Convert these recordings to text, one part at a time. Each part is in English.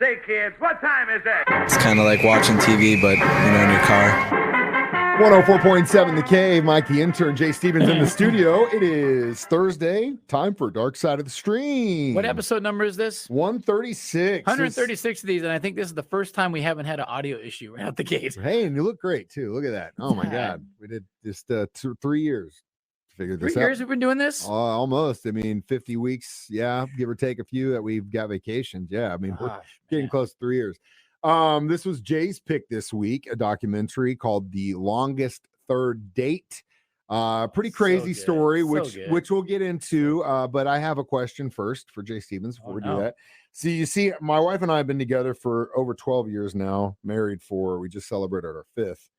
Say, kids, what time is it? It's kind of like watching TV, but, in your car. 104.7 The Cave. Mike, the intern, Jay Stevens in the studio. It is Thursday. Time for Dark Side of the Stream. What episode number is this? 136. 136 of these, and I think this is the first time we haven't had an audio issue right out the gate. Hey, and you look great, too. Look at that. Oh, my God. We did just 3 years to figure this out. 3 years we've been doing this? Almost. 50 weeks. Yeah, give or take a few that we've got vacations. Yeah, we're getting close to 3 years. This was Jay's pick this week, a documentary called The Longest Third Date. Pretty crazy story, which we'll get into. But I have a question first for Jay Stevens before we do that. So you see, my wife and I have been together for over 12 years now, we just celebrated our 5th.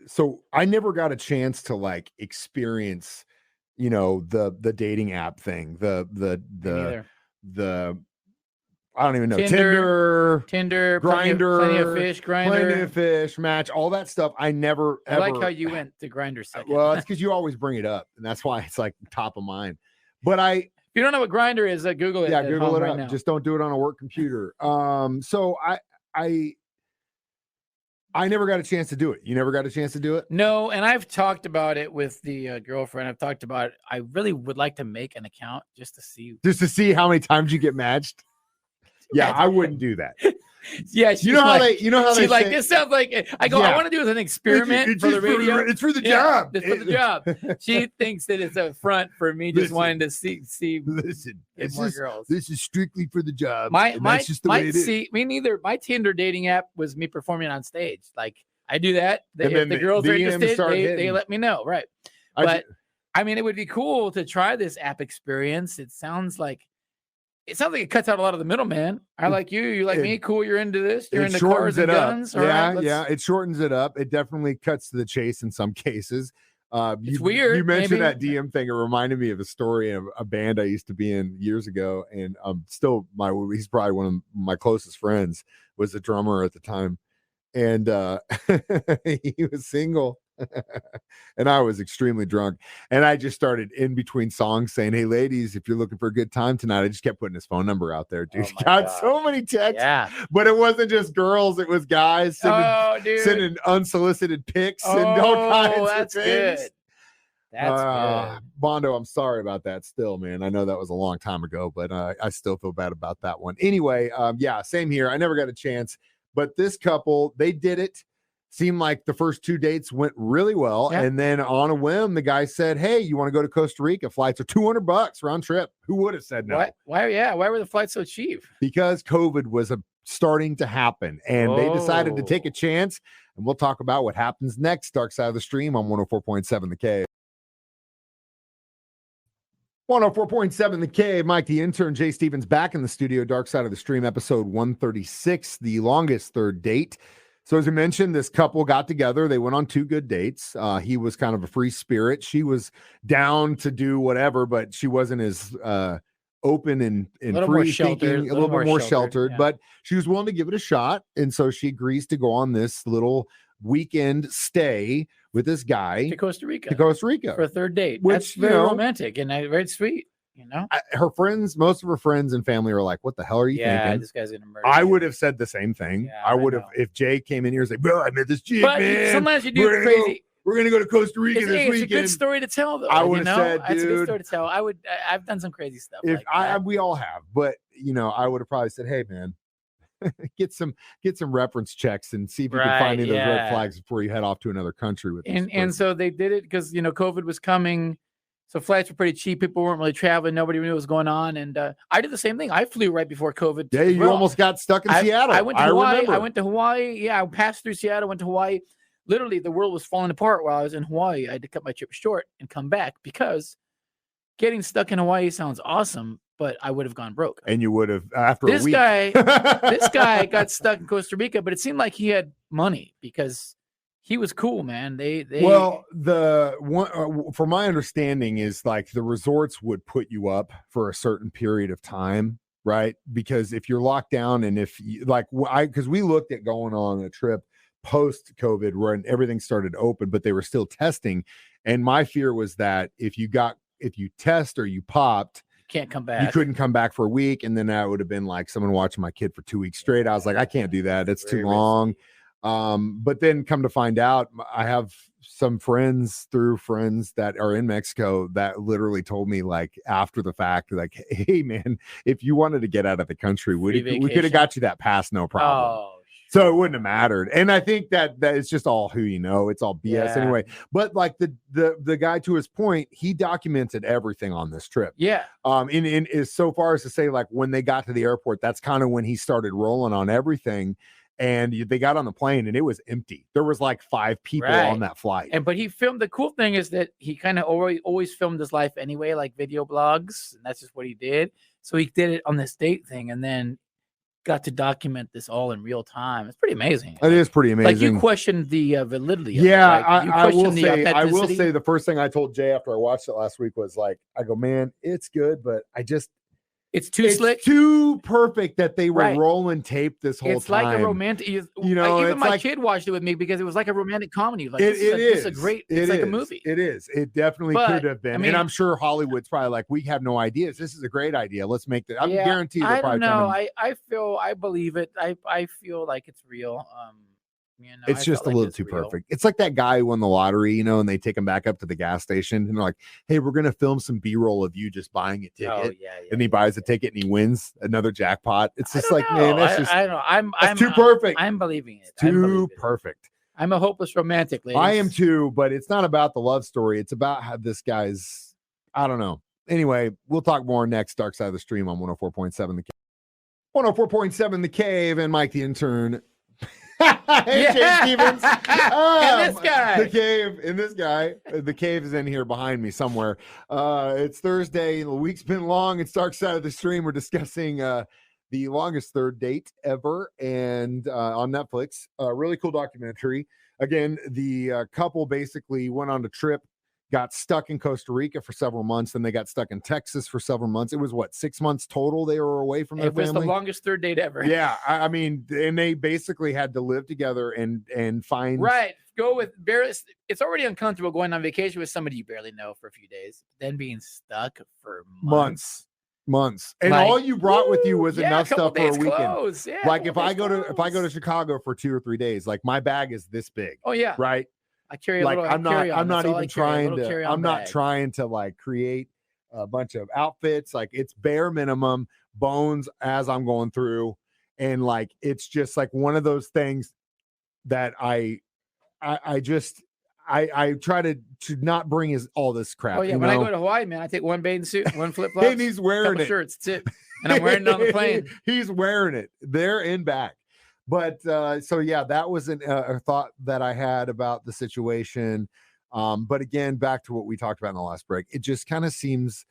So I never got a chance to experience, the dating app thing, the I don't even know. Tinder, Grindr, Plenty of Fish, Match, all that stuff. I never I like how you went to Grindr second. Well, it's because you always bring it up, and that's why it's top of mind. But if you don't know what Grindr is, Google it. Yeah, Google it right up. Now. Just don't do it on a work computer. So I never got a chance to do it. You never got a chance to do it? No, and I've talked about it with the girlfriend. I've talked about it. I really would like to make an account just to see how many times you get matched. Yeah, I wouldn't do that. Yeah, you know how they say, this sounds like I want to do it as an experiment for the radio. It's for the job. It's for the job. She thinks that it's a front for me just wanting to see Listen, more girls. This is strictly for the job. That's just the way it is. Me neither. My Tinder dating app was me performing on stage. I do that. If the girls are interested, they let me know. Right. But it would be cool to try this app experience. It sounds like it cuts out a lot of the middleman. I like you. You like me. Cool. You're into this. You're into cars and guns. Yeah. It shortens it up. It definitely cuts to the chase in some cases. It's weird. You mentioned that DM thing. It reminded me of a story of a band I used to be in years ago. And he's probably one of my closest friends, was the drummer at the time. And he was single. And I was extremely drunk, and I just started in between songs saying, "Hey ladies, if you're looking for a good time tonight," I just kept putting his phone number out there, dude. Got so many texts, but it wasn't just girls, it was guys sending unsolicited pics and all kinds of things. Good. That's good. Bondo, I'm sorry about that still, man. I know that was a long time ago, but I still feel bad about that one. Anyway, same here. I never got a chance, but this couple, they did it. Seemed like the first 2 dates went really well. Yeah. And then on a whim, the guy said, "Hey, you want to go to Costa Rica? Flights are $200 round trip." Who would have said no? Why were the flights so cheap? Because COVID was starting to happen, and they decided to take a chance. And we'll talk about what happens next. Dark Side of the Stream on 104.7 The Cave. 104.7 The Cave. Mike, the intern, Jay Stevens back in the studio. Dark Side of the Stream, episode 136, The Longest Third Date. So as I mentioned, this couple got together. They went on 2 good dates. He was kind of a free spirit. She was down to do whatever, but she wasn't as open and free thinking, a little bit more sheltered. Yeah. But she was willing to give it a shot. And so she agrees to go on this little weekend stay with this guy. To Costa Rica. For a third date. That's very romantic and very sweet. Her friends, most of her friends and family are like, "What the hell are you thinking? Yeah, this guy's gonna murder I you." would have said the same thing. Yeah, I would have, if Jay came in here and said, "Bro, I met this chick, man. Sometimes you do crazy. We're gonna go to Costa Rica this weekend." It's a good story to tell, though. I would have said, "Dude, it's a good story to tell." I've done some crazy stuff. We all have, but I would have probably said, "Hey, man, get some reference checks and see if you can find any of those red flags before you head off to another country with." And so they did it because COVID was coming. So flights were pretty cheap. People weren't really traveling. Nobody knew what was going on. And I did the same thing. I flew right before COVID. Yeah, you almost got stuck in Seattle. I went to Hawaii. I went to Hawaii. Yeah, I passed through Seattle, went to Hawaii. Literally, the world was falling apart while I was in Hawaii. I had to cut my trip short and come back because getting stuck in Hawaii sounds awesome, but I would have gone broke. And you would have after a week. This guy got stuck in Costa Rica, but it seemed like he had money because he was cool, man. The one from my understanding is the resorts would put you up for a certain period of time, right? Because if you're locked down and if you, because we looked at going on a trip post COVID when everything started open, but they were still testing. And my fear was that if you test or you popped, can't come back. You couldn't come back for a week, and then that would have been like someone watching my kid for 2 weeks straight. I was like, I can't do that. It's too long. But then come to find out, I have some friends that are in Mexico that literally told me like after the fact, like, hey man, if you wanted to get out of the country, we could have got you that pass, no problem. Oh, so it wouldn't have mattered. And I think that it's just all who you know. It's all BS anyway. But like the guy, to his point, he documented everything on this trip. Yeah. In is so far as to say, like, when they got to the airport, that's kind of when he started rolling on everything. And they got on the plane and it was empty. There was like 5 people on that flight. But he filmed. The cool thing is that he kind of always filmed his life anyway, like video blogs, and that's just what he did. So he did it on this date thing, and then got to document this all in real time. It's pretty amazing. It is pretty amazing. Like, you questioned the validity. Yeah, of it, right? I will say the first thing I told Jay after I watched it last week was like, I go, man, it's good, but it's slick, too perfect that they were rolling tape this whole time. It's like a romantic, even my kid watched it with me because it was like a romantic comedy. Like, it's like a movie. It is. It definitely could have been. And I'm sure Hollywood's probably like, we have no ideas. This is a great idea. Let's make that. I'm guaranteed. I don't know. I believe it. I feel like it's real. It's just a little too perfect. It's like that guy who won the lottery, and they take him back up to the gas station and they're like, hey, we're going to film some B-roll of you just buying a ticket. And he buys a ticket and he wins another jackpot. It's just like, man, that's just, I don't know. I'm too perfect. I'm believing it. Too perfect. I'm a hopeless romantic, ladies. I am too, but it's not about the love story. It's about how this guy's, I don't know. Anyway, we'll talk more next. Dark Side of the Stream on 104.7 The Cave. 104.7 The Cave and Mike the Intern. Hey, Jay Stevens. And this guy. The cave is in here behind me somewhere. It's Thursday. The week's been long. It's Dark Side of the Stream. We're discussing the longest third date ever, and on Netflix. Really cool documentary. Again, the couple basically went on a trip, got stuck in Costa Rica for several months, then they got stuck in Texas for several months. It was 6 months total they were away from their family. It was the longest third date ever. Yeah, I mean, and they basically had to live together and find go with barely. It's already uncomfortable going on vacation with somebody you barely know for a few days, then being stuck for months. And like, all you brought with you was enough stuff for a weekend. Clothes. Yeah, like if I go to Chicago for 2 or 3 days, like my bag is this big. Oh yeah, right. I carry a little. I'm not trying to like create a bunch of outfits. Like, it's bare minimum bones as I'm going through, and like it's just like one of those things that I try to not bring all this crap. Oh yeah, when I go to Hawaii, man, I take one bathing suit, one flip flops, and he's wearing it. Shirts, that's it, and I'm wearing it on the plane. He's wearing it there and back. But so yeah, that was a thought that I had about the situation. But again, back to what we talked about in the last break, it just kind of seems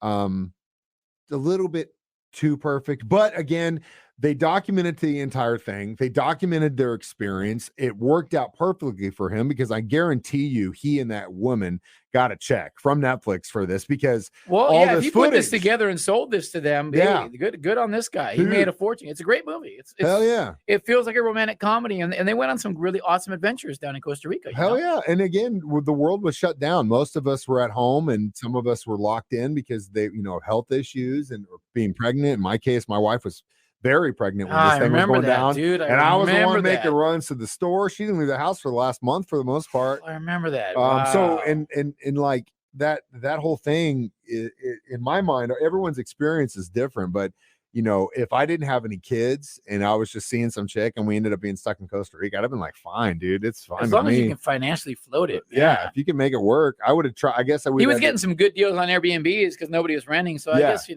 a little bit too perfect. But again, they documented the entire thing. They documented their experience. It worked out perfectly for him because I guarantee you he and that woman got a check from Netflix for this because if you put this together and sold this to them, good on this guy. He made a fortune. It's a great movie. It's hell yeah. It feels like a romantic comedy, and they went on some really awesome adventures down in Costa Rica. Yeah. And again, the world was shut down. Most of us were at home and some of us were locked in because they, of health issues and being pregnant. In my case, my wife was very pregnant when this thing was going down, dude. I was the one making runs to the store. She didn't leave the house for the last month for the most part. I remember that. So and like that whole thing, in my mind, everyone's experience is different. But if I didn't have any kids and I was just seeing some chick and we ended up being stuck in Costa Rica, I'd have been like, fine, dude, it's fine. As long as you can financially float it. Yeah, if you can make it work, I would have tried. I guess I would. He was getting some good deals on Airbnbs because nobody was renting. So I guess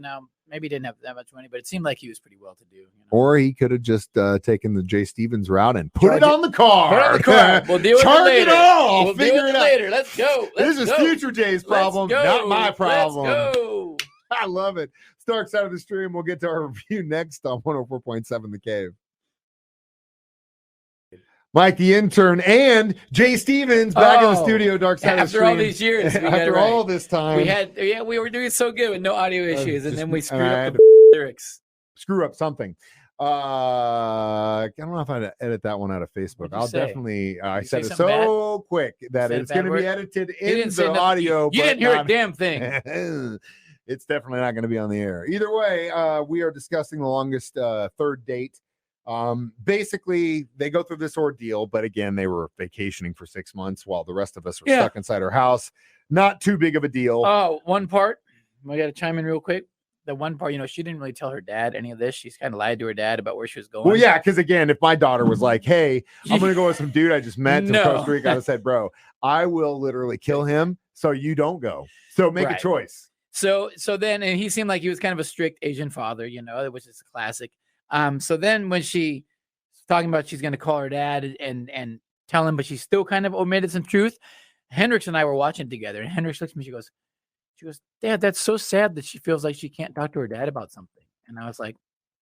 maybe he didn't have that much money, but it seemed like he was pretty well to do. Or he could have just taken the Jay Stevens route and put it on the car. Put it on the car. We'll deal with it later. We'll figure it out later. Let's go. This is future Jay's problem, not my problem. Let's go. I love it. Dark Side of the Stream. We'll get to our review next on 104.7 The Cave. Mike the Intern and Jay Stevens back in the studio. Dark Side of the Stream. After all these years, after all this time, we were doing so good with no audio issues, and then we screwed up the lyrics. Screw up something. I don't know if I'd edit that one out of Facebook. I'll definitely. I said it so quick that it's going to be edited in the audio. You didn't hear a damn thing. it's definitely not going to be on the air. Either way, we are discussing the longest third date. Basically, they go through this ordeal, but again, they were vacationing for 6 months while the rest of us were stuck inside our house. Not too big of a deal. Oh, one part. I got to chime in real quick. The one part, she didn't really tell her dad any of this. She's kind of lied to her dad about where she was going. Well, yeah, because again, if my daughter was like, hey, I'm going to go with some dude I just met to Costa Rica, I said, bro, I will literally kill him so you don't go. So make a choice. So then, and he seemed like he was kind of a strict Asian father, which is a classic. So then when she was talking about she's going to call her dad and tell him, but she still kind of omitted some truth. Hendrix and I were watching together, and Hendrix looks at me, she goes, Dad, that's so sad that she feels like she can't talk to her dad about something. And I was like,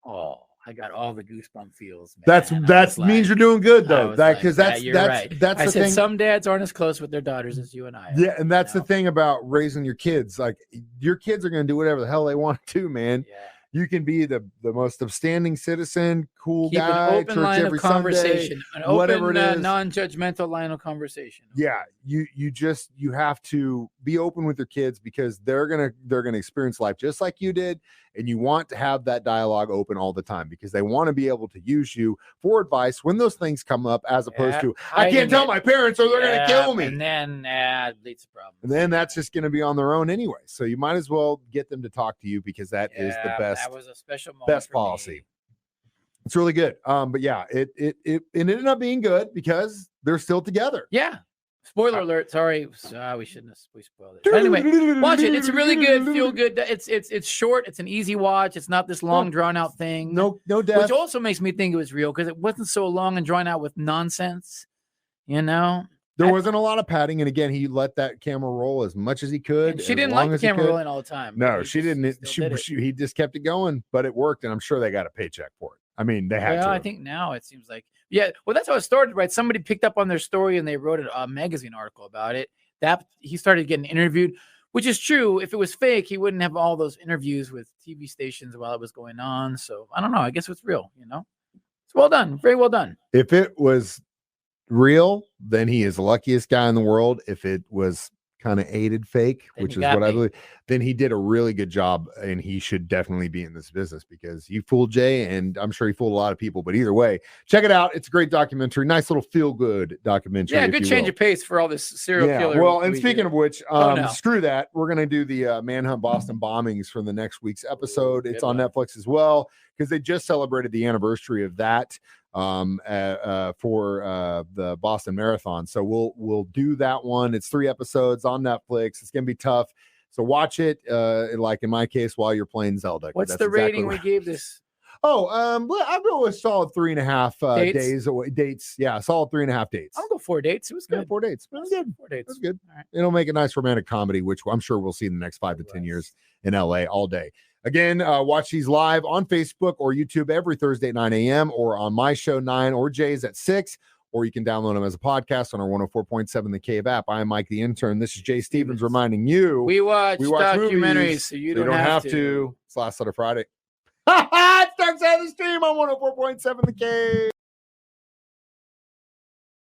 oh, I got all the goosebump feels, man. That means you're doing good though. Because that's right. That's I the said thing. Some dads aren't as close with their daughters as you and I are. Yeah, and that's the thing about raising your kids. Like your kids are going to do whatever the hell they want to, man. Yeah. You can be the most upstanding citizen, cool Keep guy, an open church line every of conversation, Sunday, whatever it is, non-judgmental line of conversation. Yeah, you have to be open with your kids because they're gonna experience life just like you did, and you want to have that dialogue open all the time because they want to be able to use you for advice when those things come up, as opposed to I can't tell my parents or they're gonna kill me. And then it leads to problems. And then that's just gonna be on their own anyway. So you might as well get them to talk to you because that is the best. That was a special moment. Best policy. Me. It's really good. But yeah, it ended up being good because they're still together. Yeah. Spoiler alert. Sorry. We shouldn't have spoiled it. But anyway, watch it. It's a really good, feel good. It's short. It's an easy watch. It's not this long drawn out thing. No death. Which also makes me think it was real because it wasn't so long and drawn out with nonsense. There wasn't a lot of padding, and again, he let that camera roll as much as he could. And she didn't like the camera rolling all the time. No, she didn't. He just kept it going, but it worked, and I'm sure they got a paycheck for it. I mean, they had to. I think now it seems like, well, that's how it started, right? Somebody picked up on their story, and they wrote a magazine article about it. That he started getting interviewed, which is true. If it was fake, he wouldn't have all those interviews with TV stations while it was going on. So I don't know. I guess it's real. It's well done, very well done. If it was real, then he is the luckiest guy in the world. If it was kind of aided fake, which is what I believe, then he did a really good job, and he should definitely be in this business because he fooled Jay, and I'm sure he fooled a lot of people. But either way, check it out. It's a great documentary, nice little feel good documentary. Yeah, good change of pace for all this serial killer. Well, and speaking of which, screw that. We're gonna do the Manhunt Boston bombings for the next week's episode. It's on Netflix as well because they just celebrated the anniversary of that for the Boston Marathon. So we'll do that one. It's 3 episodes on Netflix. It's gonna be tough. So watch it, like in my case, while you're playing Zelda. What's the rating we gave this? Well, I'll go with solid 3.5 days away. Dates. Yeah, solid 3.5 dates. I'll go 4 dates. It was good. 4 dates. It was good. 4 dates. It was good. All right. It'll make a nice romantic comedy, which I'm sure we'll see in the next 5 to 10 years in LA all day. Again, watch these live on Facebook or YouTube every Thursday at 9 a.m. or on my show 9 or Jay's at 6, or you can download them as a podcast on our 104.7 The Cave app. I am Mike the Intern. This is Jay Stevens reminding you we watch documentaries movies, so you don't have to. It's last Friday. It starts out of the stream on 104.7 The Cave.